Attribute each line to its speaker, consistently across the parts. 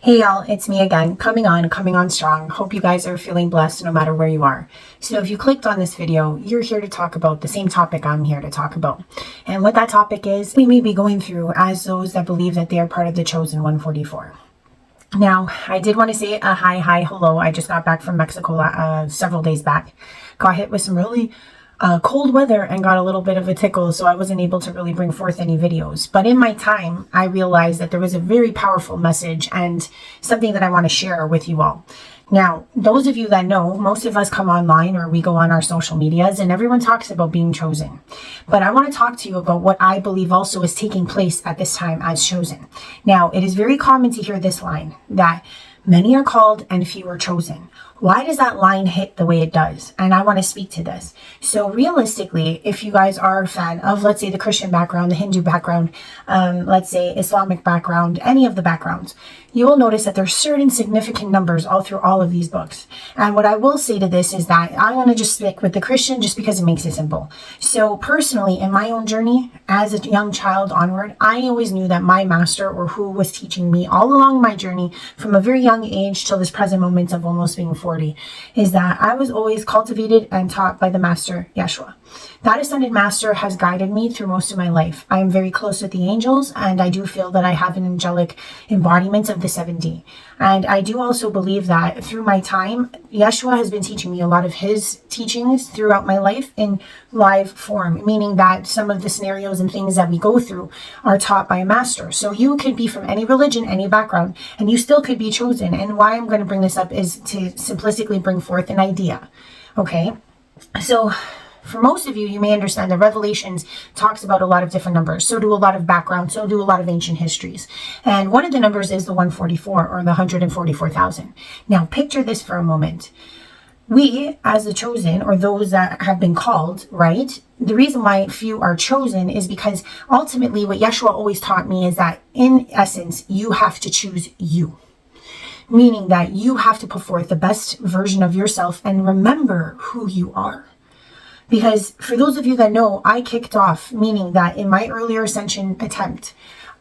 Speaker 1: Hey y'all, it's me again, coming on strong. Hope you guys are feeling blessed no matter where you are. So if you clicked on this video, you're here to talk about the same topic I'm here to talk about. And what that topic is, we may be going through as those that believe that they are part of the chosen 144. Now, I did want to say a hi, hello. I just got back from Mexico several days back. Got hit with some really cold weather and got a little bit of a tickle, so I wasn't able to really bring forth any videos. But in my time, I realized that there was a very powerful message and something that I want to share with you all. Now, those of you that know, most of us come online or we go on our social medias and everyone talks about being chosen. But I want to talk to you about what I believe also is taking place at this time as chosen. Now, it is very common to hear this line that many are called and few are chosen. Why does that line hit the way it does? And I want to speak to this. So realistically, if you guys are a fan of, let's say, the Christian background, the Hindu background, let's say Islamic background, any of the backgrounds, you will notice that there's certain significant numbers all through all of these books. And what I will say to this is that I want to just stick with the Christian just because it makes it simple. So personally, in my own journey, as a young child onward, I always knew that my master or who was teaching me all along my journey from a very young age till this present moment of almost being 40, is that I was always cultivated and taught by the master, Yeshua. That ascended master has guided me through most of my life. I am very close with the angels, and I do feel that I have an angelic embodiment of the 7D. And I do also believe that through my time, Yeshua has been teaching me a lot of his teachings throughout my life in live form, meaning that some of the scenarios and things that we go through are taught by a master. So you could be from any religion, any background, and you still could be chosen. And why I'm going to bring this up is to simplistically bring forth an idea. Okay? So for most of you, you may understand that Revelations talks about a lot of different numbers. So do a lot of background. So do a lot of ancient histories. And one of the numbers is the 144 or the 144,000. Now picture this for a moment. We, as the chosen, or those that have been called, right? The reason why few are chosen is because ultimately what Yeshua always taught me is that in essence, you have to choose you. Meaning that you have to put forth the best version of yourself and remember who you are. Because for those of you that know, I kicked off, meaning that in my earlier ascension attempt,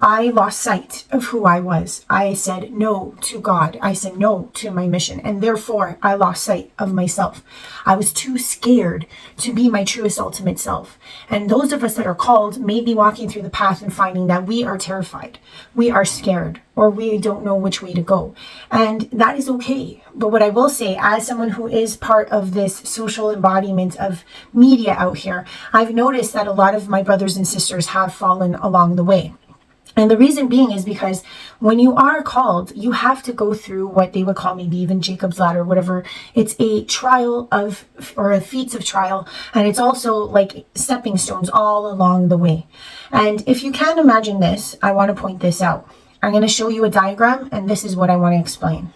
Speaker 1: I lost sight of who I was. I said no to God. I said no to my mission. And therefore, I lost sight of myself. I was too scared to be my truest ultimate self. And those of us that are called may be walking through the path and finding that we are terrified. We are scared, or we don't know which way to go. And that is okay. But what I will say, as someone who is part of this social embodiment of media out here, I've noticed that a lot of my brothers and sisters have fallen along the way. And the reason being is because when you are called, you have to go through what they would call maybe even Jacob's ladder, whatever. It's a trial of, or a feats of trial. And it's also like stepping stones all along the way. And if you can imagine this, I want to point this out. I'm going to show you a diagram, and this is what I want to explain.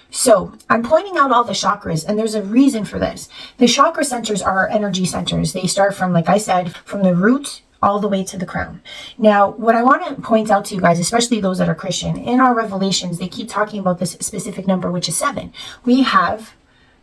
Speaker 1: So I'm pointing out all the chakras, and there's a reason for this. The chakra centers are energy centers. They start from, like I said, from the root all the way to the crown. Now, what I want to point out to you guys, especially those that are Christian, in our revelations, they keep talking about this specific number, which is 7. We have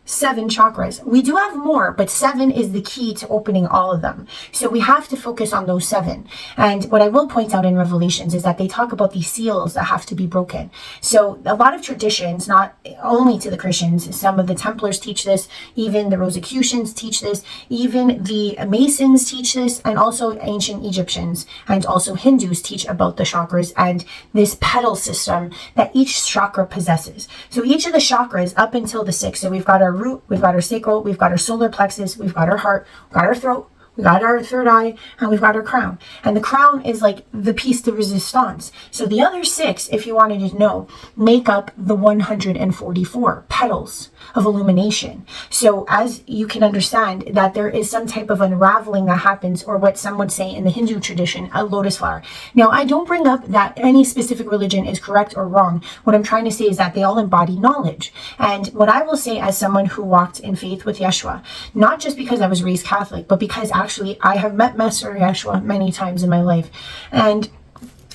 Speaker 1: 7 chakras. We do have more, but 7 is the key to opening all of them. So we have to focus on those 7. And what I will point out in Revelations is that they talk about these seals that have to be broken. So a lot of traditions, not only to the Christians, some of the Templars teach this, even the Rosicrucians teach this, even the Masons teach this, and also ancient Egyptians and also Hindus teach about the chakras and this pedal system that each chakra possesses. So each of the chakras up until the 6, so we've got our root, we've got our sacral, we've got our solar plexus, we've got our heart, we've got our throat, We got our third eye, and we've got our crown. And the crown is like the piece de resistance. So the other 6, if you wanted to know, make up the 144 petals of illumination. So as you can understand that there is some type of unraveling that happens, or what some would say in the Hindu tradition, a lotus flower. Now, I don't bring up that any specific religion is correct or wrong. What I'm trying to say is that they all embody knowledge. And what I will say as someone who walked in faith with Yeshua, not just because I was raised Catholic, but because actually I have met Master Yeshua many times in my life. And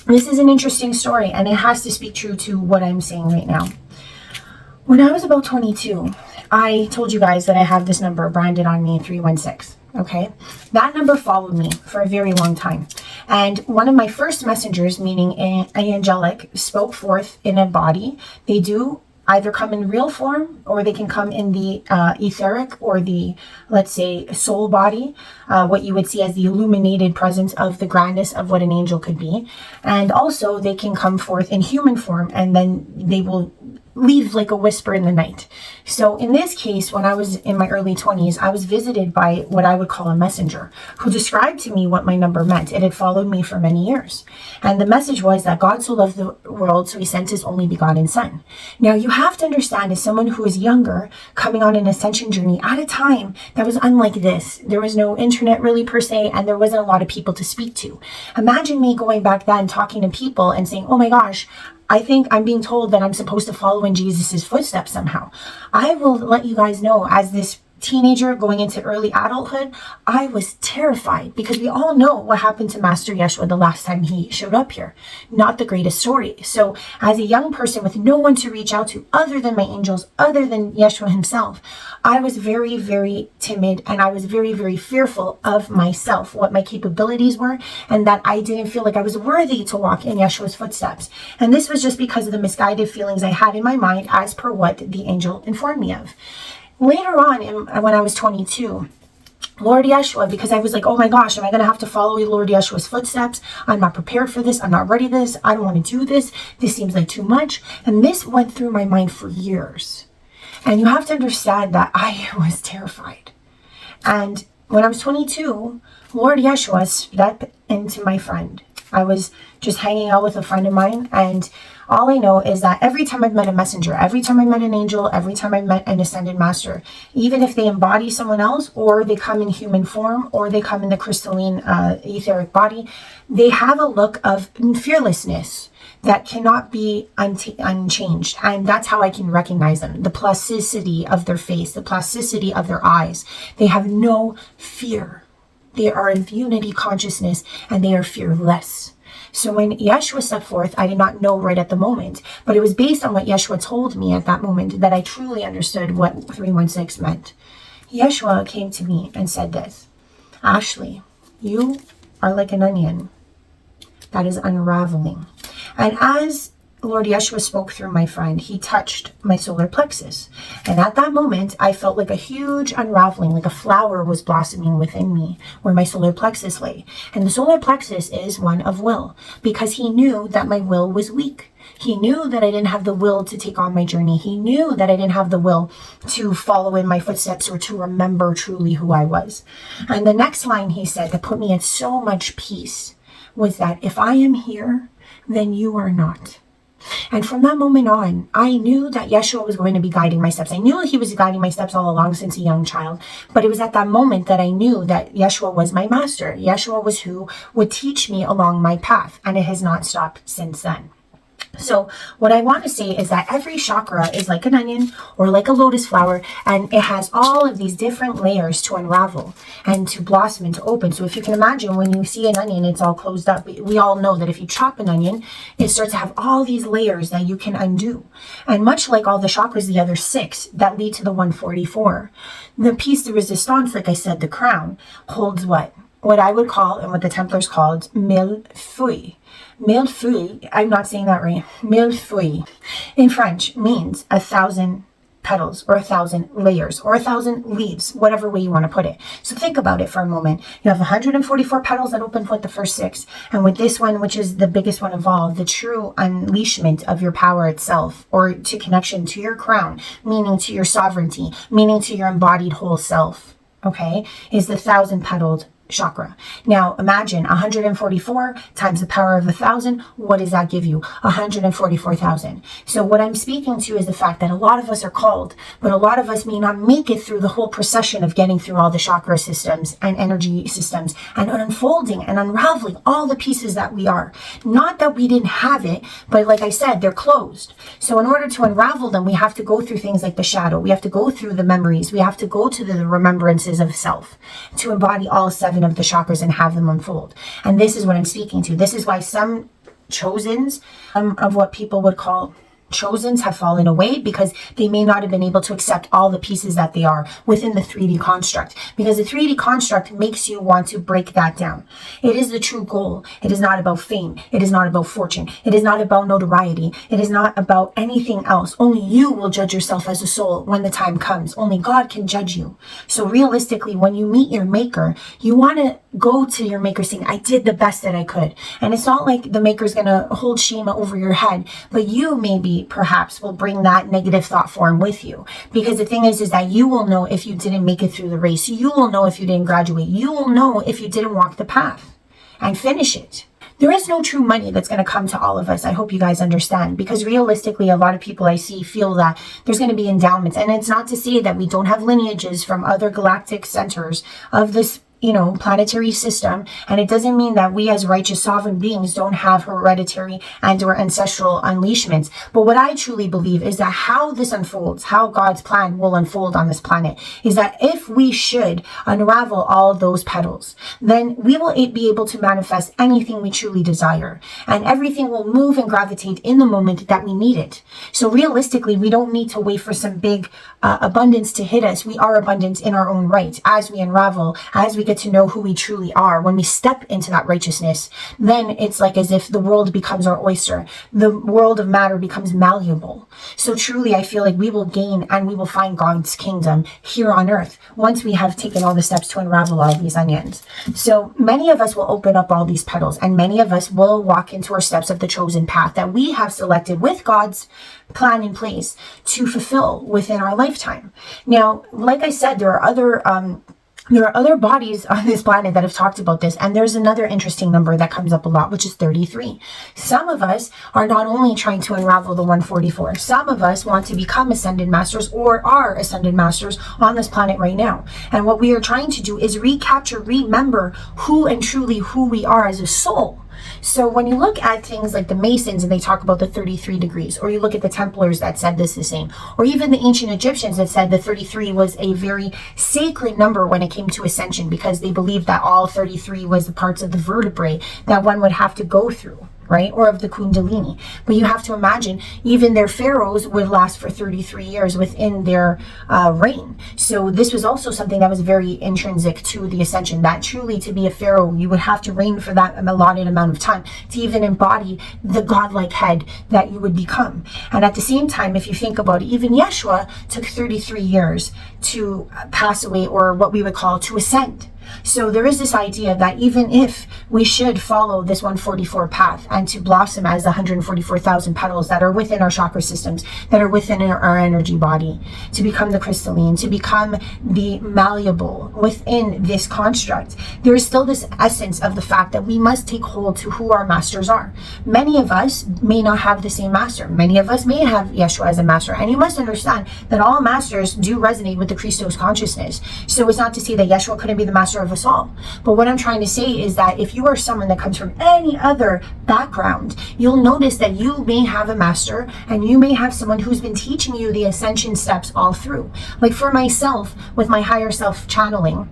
Speaker 1: this is an interesting story, and it has to speak true to what I'm saying right now. When I was about 22, I told you guys that I have this number branded on me, 316. Okay, that number followed me for a very long time. And one of my first messengers, meaning an angelic, spoke forth in a body. They do either come in real form, or they can come in the etheric, or the, let's say, soul body, what you would see as the illuminated presence of the grandness of what an angel could be. And also they can come forth in human form, and then they will leave like a whisper in the night. So in this case, when I was in my early 20s, I was visited by what I would call a messenger who described to me what my number meant. It had followed me for many years. And the message was that God so loved the world, so he sent his only begotten son. Now you have to understand, as someone who is younger, coming on an ascension journey at a time that was unlike this. There was no internet really per se, and there wasn't a lot of people to speak to. Imagine me going back then talking to people and saying, oh my gosh, I think I'm being told that I'm supposed to follow in Jesus's footsteps somehow. I will let you guys know, as this teenager going into early adulthood, I was terrified, because we all know what happened to Master Yeshua the last time he showed up here. Not the greatest story. So as a young person with no one to reach out to other than my angels, other than Yeshua himself, I was very, very timid, and I was very, very fearful of myself, what my capabilities were, and that I didn't feel like I was worthy to walk in Yeshua's footsteps. And this was just because of the misguided feelings I had in my mind, as per what the angel informed me of. Later on, when I was 22, Lord Yeshua, because I was like, oh my gosh, am I going to have to follow Lord Yeshua's footsteps? I'm not prepared for this. I'm not ready for this. I don't want to do this. This seems like too much. And this went through my mind for years. And you have to understand that I was terrified. And when I was 22, Lord Yeshua stepped into my friend. I was just hanging out with a friend of mine, and all I know is that every time I've met a messenger, every time I met an angel, every time I met an ascended master, even if they embody someone else, or they come in human form, or they come in the crystalline etheric body, they have a look of fearlessness that cannot be unchanged. And that's how I can recognize them. The plasticity of their face, the plasticity of their eyes. They have no fear. They are in unity consciousness, and they are fearless. So when Yeshua stepped forth, I did not know right at the moment, but it was based on what Yeshua told me at that moment that I truly understood what 316 meant. Yeshua came to me and said this: Ashley, you are like an onion that is unraveling. And as Lord Yeshua spoke through my friend, he touched my solar plexus. And at that moment, I felt like a huge unraveling, like a flower was blossoming within me where my solar plexus lay. And the solar plexus is one of will, because he knew that my will was weak. He knew that I didn't have the will to take on my journey. He knew that I didn't have the will to follow in my footsteps or to remember truly who I was. And the next line he said that put me at so much peace was that if I am here, then you are not. And from that moment on, I knew that Yeshua was going to be guiding my steps. I knew he was guiding my steps all along since a young child. But it was at that moment that I knew that Yeshua was my master. Yeshua was who would teach me along my path. And it has not stopped since then. So what I want to say is that every chakra is like an onion or like a lotus flower, and it has all of these different layers to unravel and to blossom and to open. So if you can imagine, when you see an onion, it's all closed up. We all know that if you chop an onion, it starts to have all these layers that you can undo. And much like all the chakras, the other 6 that lead to the 144, the piece de resistance, like I said, the crown, holds what I would call, and what the Templars called, mille feuilles. Millefeuille, I'm not saying that right. Millefeuille in French means 1,000 petals, or 1,000 layers, or 1,000 leaves, whatever way you want to put it. So think about it for a moment. You have 144 petals that open with the first 6. And with this one, which is the biggest one of all, the true unleashment of your power itself, or to connection to your crown, meaning to your sovereignty, meaning to your embodied whole self, okay, is the 1,000 petaled chakra. Now imagine 144 times the power of 1,000. What does that give you? 144,000. So what I'm speaking to is the fact that a lot of us are called, but a lot of us may not make it through the whole procession of getting through all the chakra systems and energy systems and unfolding and unraveling all the pieces that we are. Not that we didn't have it, but like I said, they're closed. So in order to unravel them, we have to go through things like the shadow. We have to go through the memories. We have to go to the remembrances of self to embody all 7 of the chakras and have them unfold. And this is what I'm speaking to. This is why some chosens of what people would call chosens have fallen away, because they may not have been able to accept all the pieces that they are within the 3D construct, because the 3D construct makes you want to break that down. It is the true goal. It is not about fame. It is not about fortune. It is not about notoriety. It is not about anything else. Only you will judge yourself as a soul when the time comes. Only God can judge you. So realistically, when you meet your maker, you want to go to your maker saying, I did the best that I could. And it's not like the maker's going to hold shame over your head, but you maybe perhaps will bring that negative thought form with you. Because the thing is that you will know if you didn't make it through the race. You will know if you didn't graduate. You will know if you didn't walk the path and finish it. There is no true money that's going to come to all of us. I hope you guys understand, because realistically, a lot of people I see feel that there's going to be endowments. And it's not to say that we don't have lineages from other galactic centers of this planetary system. And it doesn't mean that we as righteous sovereign beings don't have hereditary and or ancestral unleashments. But what I truly believe is that how this unfolds, how God's plan will unfold on this planet, is that if we should unravel all those petals, then we will be able to manifest anything we truly desire. And everything will move and gravitate in the moment that we need it. So realistically, we don't need to wait for some big abundance to hit us. We are abundant in our own right. As we unravel, as we get to know who we truly are, when we step into that righteousness, then it's like as if the world becomes our oyster. The world of matter becomes malleable. So truly, I feel like we will gain and we will find God's kingdom here on earth once we have taken all the steps to unravel all these onions. So many of us will open up all these petals, and many of us will walk into our steps of the chosen path that we have selected with God's plan in place to fulfill within our lifetime. Now, like I said, there are other bodies on this planet that have talked about this, and there's another interesting number that comes up a lot, which is 33. Some of us are not only trying to unravel the 144, some of us want to become ascended masters or are ascended masters on this planet right now. And what we are trying to do is remember who and truly who we are as a soul. So when you look at things like the Masons and they talk about the 33 degrees, or you look at the Templars that said this the same, or even the ancient Egyptians that said the 33 was a very sacred number when it came to ascension, because they believed that all 33 was the parts of the vertebrae that one would have to go through, right? Or of the Kundalini. But you have to imagine, even their pharaohs would last for 33 years within their reign. So this was also something that was very intrinsic to the ascension, that truly to be a pharaoh, you would have to reign for that allotted amount of time to even embody the godlike head that you would become. And at the same time, if you think about it, even Yeshua took 33 years to pass away, or what we would call to ascend. So there is this idea that even if we should follow this 144 path and to blossom as the 144,000 petals that are within our chakra systems, that are within our energy body, to become the crystalline, to become the malleable within this construct, there is still this essence of the fact that we must take hold to who our masters are. Many of us may not have the same master. Many of us may have Yeshua as a master. And you must understand that all masters do resonate with the Christos consciousness. So it's not to say that Yeshua couldn't be the master of us all. But what I'm trying to say is that if you are someone that comes from any other background, you'll notice that you may have a master, and you may have someone who's been teaching you the ascension steps all through. Like for myself, with my higher self channeling,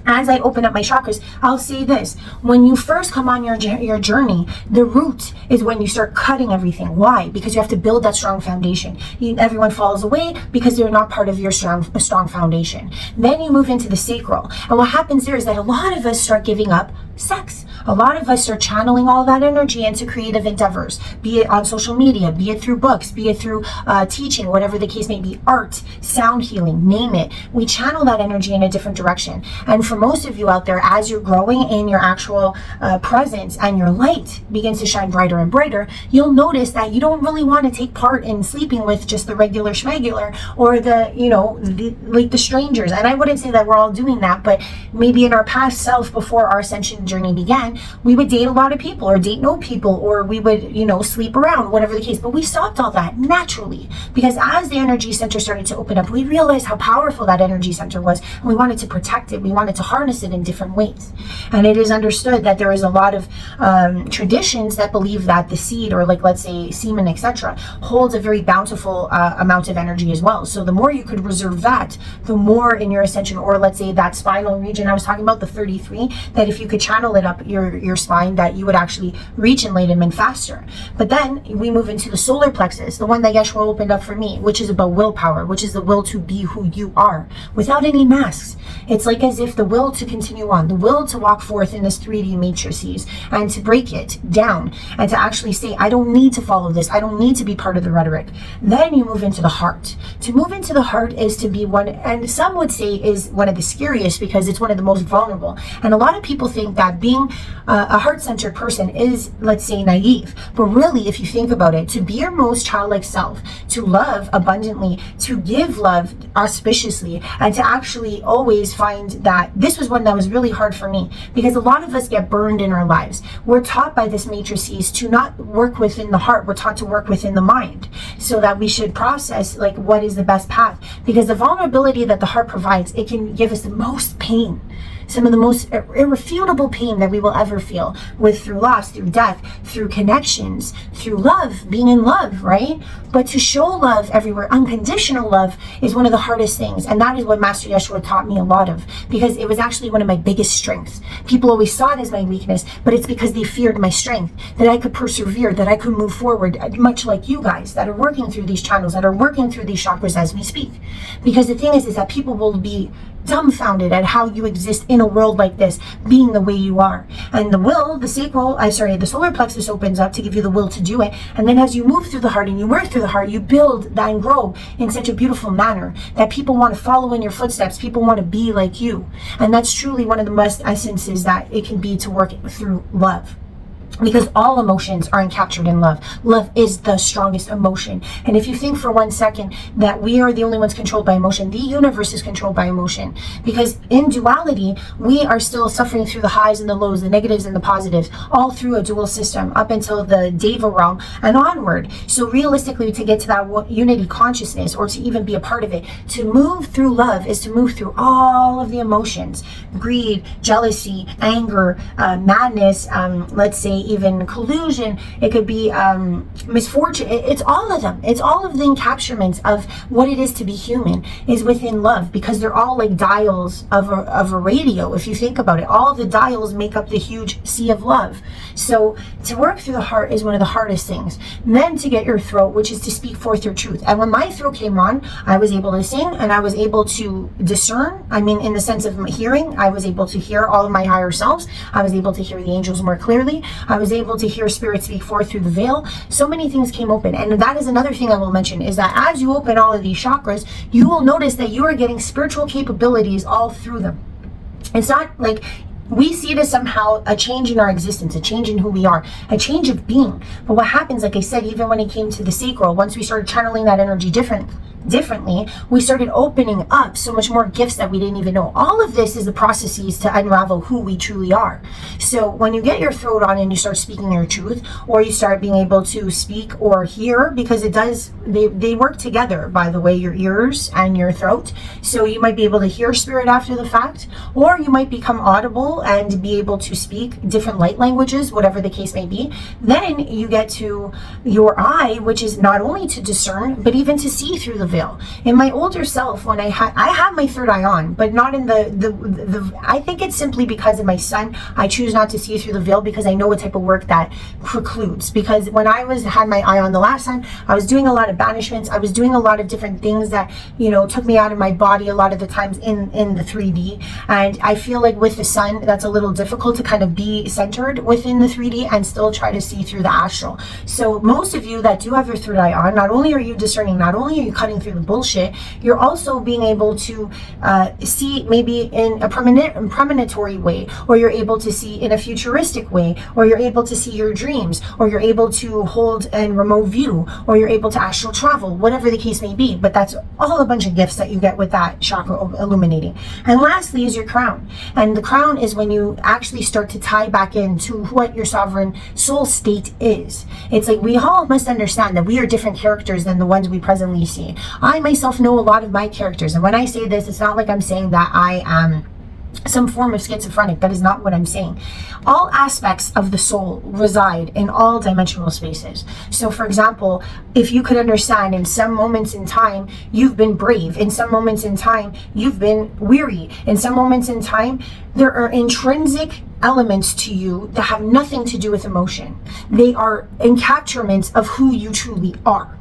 Speaker 1: as I open up my chakras, I'll say this: when you first come on your journey, the root is when you start cutting everything. Why? Because you have to build that strong foundation. Everyone falls away because they're not part of your strong foundation. Then you move into the sacral. And what happens there is that a lot of us start giving up sex. A lot of us are channeling all that energy into creative endeavors, be it on social media, be it through books, be it through teaching, whatever the case may be, art, sound healing, name it. We channel that energy in a different direction. And for most of you out there, as you're growing in your actual presence and your light begins to shine brighter and brighter, you'll notice that you don't really want to take part in sleeping with just the regular schmegular or the strangers. And I wouldn't say that we're all doing that, but maybe in our past self, before our ascension journey began, we would date a lot of people or date no people, or we would, sleep around, whatever the case. But we stopped all that naturally, because as the energy center started to open up, we realized how powerful that energy center was, and we wanted to protect it. We wanted to harness it in different ways. And it is understood that there is a lot of traditions that believe that the seed, or let's say semen, etc., holds a very bountiful amount of energy as well. So the more you could reserve that, the more in your ascension, or let's say that spinal region I was talking about, the 33, that if you could channel it up your spine, that you would actually reach enlightenment faster. But then we move into the solar plexus, the one that Yeshua opened up for me, which is about willpower, which is the will to be who you are without any masks. It's like as if the will to continue on, the will to walk forth in this 3D matrices and to break it down and to actually say, I don't need to follow this. I don't need to be part of the rhetoric. Then you move into the heart. To move into the heart is to be one, and some would say is one of the scariest, because it's one of the most vulnerable. And a lot of people think that being a heart-centered person is, let's say, naive. But really, if you think about it, to be your most childlike self, to love abundantly, to give love auspiciously, and to actually always find that, this was one that was really hard for me, because a lot of us get burned in our lives. We're taught by this matrices to not work within the heart. We're taught to work within the mind, so that we should process what is the best path, because the vulnerability that the heart provides, it can give us the most pain, some of the most irrefutable pain that we will ever feel, through loss, through death, through connections, through love, being in love, right? But to show love everywhere, unconditional love, is one of the hardest things. And that is what Master Yeshua taught me a lot of, because it was actually one of my biggest strengths. People always saw it as my weakness, but it's because they feared my strength, that I could persevere, that I could move forward, much like you guys that are working through these channels, that are working through these chakras as we speak. Because the thing is that people will be dumbfounded at how you exist in a world like this, being the way you are. And the will, the solar plexus opens up to give you the will to do it. And then as you move through the heart and you work through the heart, you build and grow in such a beautiful manner that people want to follow in your footsteps. People want to be like you. And that's truly one of the best essences that it can be, to work through love. Because all emotions are encaptured in love. Love is the strongest emotion. And if you think for 1 second that we are the only ones controlled by emotion, the universe is controlled by emotion. Because in duality, we are still suffering through the highs and the lows, the negatives and the positives, all through a dual system up until the Deva realm and onward. So realistically, to get to that unity consciousness, or to even be a part of it, to move through love is to move through all of the emotions: greed, jealousy, anger, madness, let's say even collusion. It could be misfortune. It's all of them. It's all of the encapsulments of what it is to be human is within love, because they're all like dials of a radio. If you think about it, all the dials make up the huge sea of love. So to work through the heart is one of the hardest things. And then to get your throat, which is to speak forth your truth. And when my throat came on, I was able to sing, and I was able to discern. I mean, in the sense of hearing, I was able to hear all of my higher selves. I was able to hear the angels more clearly. I was able to hear spirit speak forth through the veil. So many things came open. And that is another thing I will mention, is that as you open all of these chakras, you will notice that you are getting spiritual capabilities all through them. It's not like we see it as somehow a change in our existence, a change in who we are, a change of being. But what happens, like I said, even when it came to the sacral, once we started channeling that energy differently, we started opening up so much more gifts that we didn't even know. All of this is the processes to unravel who we truly are. So when you get your throat on and you start speaking your truth, or you start being able to speak or hear, because it does, they work together, by the way, your ears and your throat. So you might be able to hear spirit after the fact, or you might become audible and be able to speak different light languages, whatever the case may be. Then you get to your eye, which is not only to discern, but even to see through the veil. In my older self, when I have my third eye on, but not in the I think it's simply because of my son. I choose not to see through the veil because I know what type of work that precludes. Because when I had my eye on the last time, I was doing a lot of banishments. I was doing a lot of different things that, you know, took me out of my body a lot of the times in the 3D. And I feel like with the sun, that's a little difficult to kind of be centered within the 3D and still try to see through the astral. So most of you that do have your third eye on, not only are you discerning, not only are you cutting through the bullshit, you're also being able to see maybe in a premonitory way, or you're able to see in a futuristic way, or you're able to see your dreams, or you're able to hold in remote view, or you're able to astral travel, whatever the case may be. But that's all a bunch of gifts that you get with that chakra illuminating. And lastly is your crown. And the crown is when you actually start to tie back into what your sovereign soul state is. It's like we all must understand that we are different characters than the ones we presently see. I myself know a lot of my characters, and when I say this, it's not like I'm saying that I am some form of schizophrenic. That is not what I'm saying. All aspects of the soul reside in all dimensional spaces. So for example, if you could understand, in some moments in time you've been brave, in some moments in time you've been weary, in some moments in time there are intrinsic elements to you that have nothing to do with emotion. They are encapturements of who you truly are.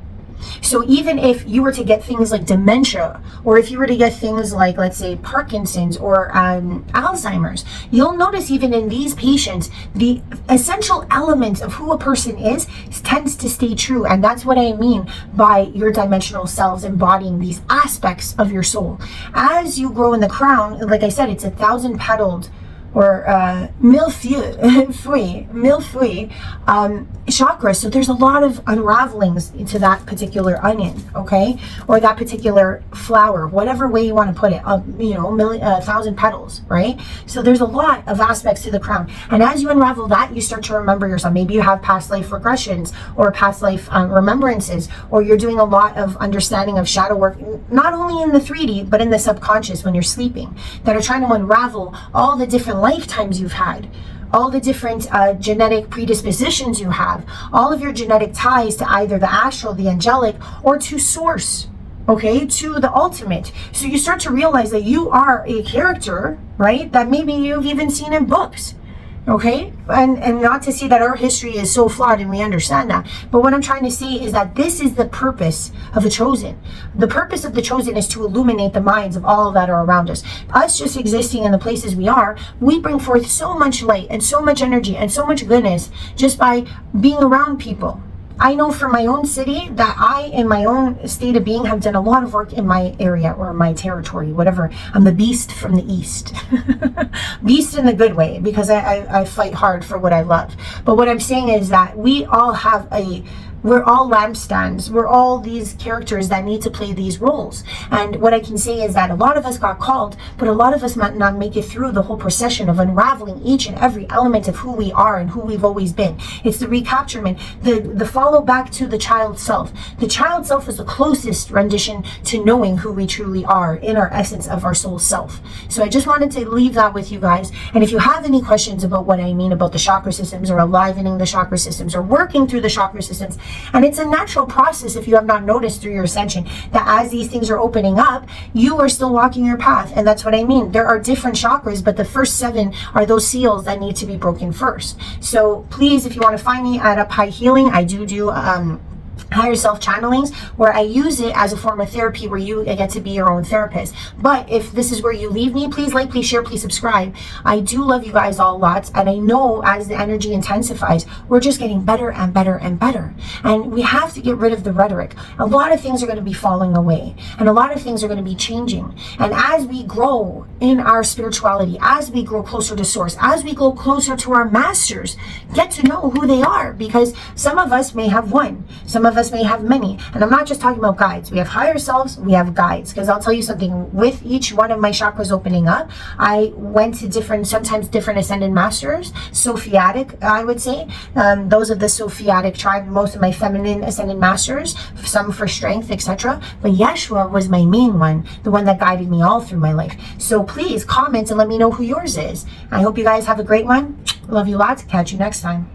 Speaker 1: So even if you were to get things like dementia, or if you were to get things like, let's say, Parkinson's or Alzheimer's, you'll notice even in these patients, the essential element of who a person is tends to stay true. And that's what I mean by your dimensional selves embodying these aspects of your soul. As you grow in the crown, like I said, it's 1,000-petaled or millefeuille chakra. So there's a lot of unravelings into that particular onion, okay, or that particular flower, whatever way you want to put it. You know, 1,000 petals, right? So there's a lot of aspects to the crown, and as you unravel that, you start to remember yourself. Maybe you have past life regressions or past life remembrances, or you're doing a lot of understanding of shadow work, not only in the 3D but in the subconscious when you're sleeping, that are trying to unravel all the different lifetimes you've had, all the different genetic predispositions you have, all of your genetic ties to either the astral, the angelic, or to source, okay, to the ultimate. So you start to realize that you are a character, right, that maybe you've even seen in books. Okay, and not to say that our history is so flawed, and we understand that, but what I'm trying to say is that this is the purpose of the chosen. The purpose of the chosen is to illuminate the minds of all that are around us. Us just existing in the places we are, we bring forth so much light and so much energy and so much goodness just by being around people. I know for my own city that I, in my own state of being, have done a lot of work in my area or my territory, whatever. I'm the beast from the east. Beast in the good way, because I fight hard for what I love. But what I'm saying is that we all have we're all lampstands. We're all these characters that need to play these roles. And what I can say is that a lot of us got called, but a lot of us might not make it through the whole procession of unraveling each and every element of who we are and who we've always been. It's the recapturement, the follow back to the child self. The child self is the closest rendition to knowing who we truly are in our essence of our soul self. So I just wanted to leave that with you guys. And if you have any questions about what I mean about the chakra systems, or enlivening the chakra systems, or working through the chakra systems, and it's a natural process, if you have not noticed through your ascension, that as these things are opening up, you are still walking your path. And that's what I mean. There are different chakras, but the first 7 are those seals that need to be broken first. So please, if you want to find me at Up High Healing, I do higher self channelings, where I use it as a form of therapy, where you get to be your own therapist. But if this is where you leave me, please like, please share, please subscribe. I do love you guys all lots, and I know as the energy intensifies, we're just getting better and better and better. And we have to get rid of the rhetoric. A lot of things are going to be falling away, and a lot of things are going to be changing. And as we grow in our spirituality, as we grow closer to source, as we go closer to our masters, get to know who they are, because some of us may have one, some of us may have many. And I'm not just talking about guides. We have higher selves, we have guides. Because I'll tell you something, with each one of my chakras opening up, I went to sometimes different ascended masters, Sophiatic, I would say. Those of the Sophiatic tribe, most of my feminine ascended masters, some for strength, etc. But Yeshua was my main one, the one that guided me all through my life. So please comment and let me know who yours is. I hope you guys have a great one. Love you lots. Catch you next time.